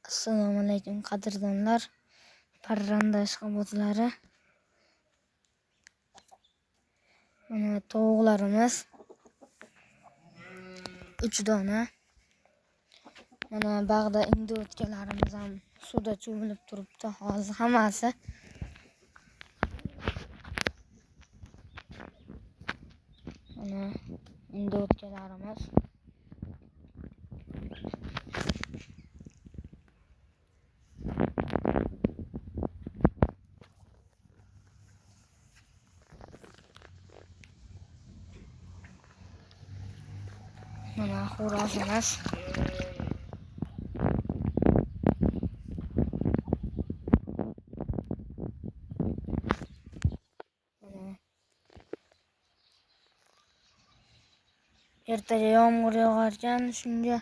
Assalomu alaykum qadrdonlar, parrandash qobuzlari. Mana tovuqlarimiz 3 dona. Mana bag'da indiyotkalarimiz ham suvda cho'milib turibdi hozir hammasi. Mana indiyotkalarimiz. Mana xo'rozimiz. Ertaga yomg'ir yog'arkan, shunga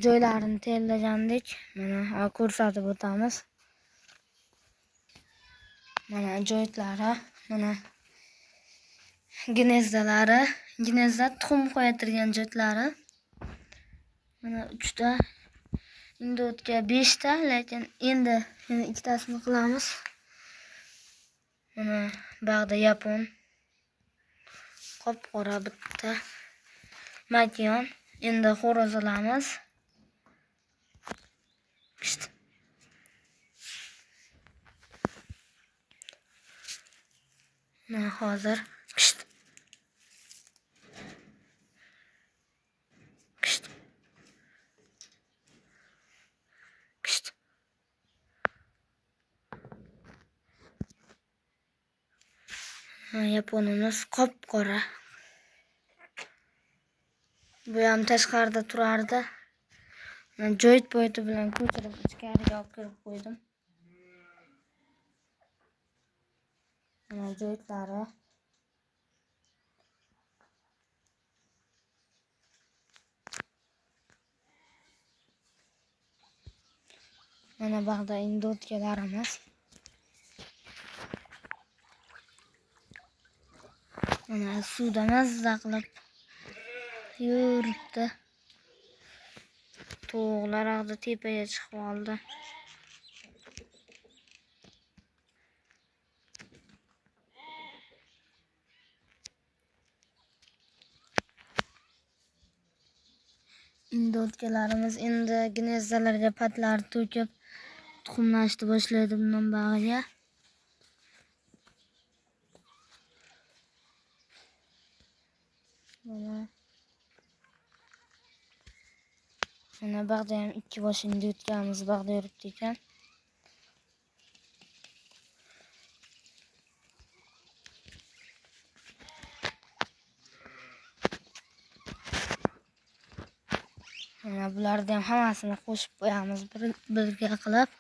joylarini terlagandik. Mana ko'rsatib o'tamiz. Mana joytlari, mana gnezdalari, gnezda tuxum qo'yatirgan joytlari. Mana 3 ta, indiyotga 5 ta, lekin endi yana ikkitasini qilamiz. Mana bag'da yapon, qop-qora bitta makon. Endi xo'roz olamiz. Mana hozir yaponimiz qop-qora. Bu ham tashqarida turardi. Joyt boyti bilan ko'chirib ichkariga olib kirib qo'ydim. Mana joytlari. Mana bag'da indiyotkalarimiz. Mana suvda mazza qilib yuribdi. Tovuqlar ag'da tepaga chiqib oldi. Indiyotkalarimiz endi gnezdalarga patlar to'kib tuxumlashni boshlaydi bundan bag'iga. Mana bag'da ham 2 bosh indiyotkamimiz bag'da yuribdi ekan. Mana bularni ham hammasini qo'shib qo'yamiz birga qilib.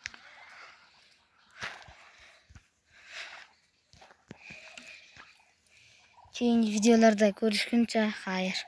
Keyingi videolarda ko'rishguncha xayr.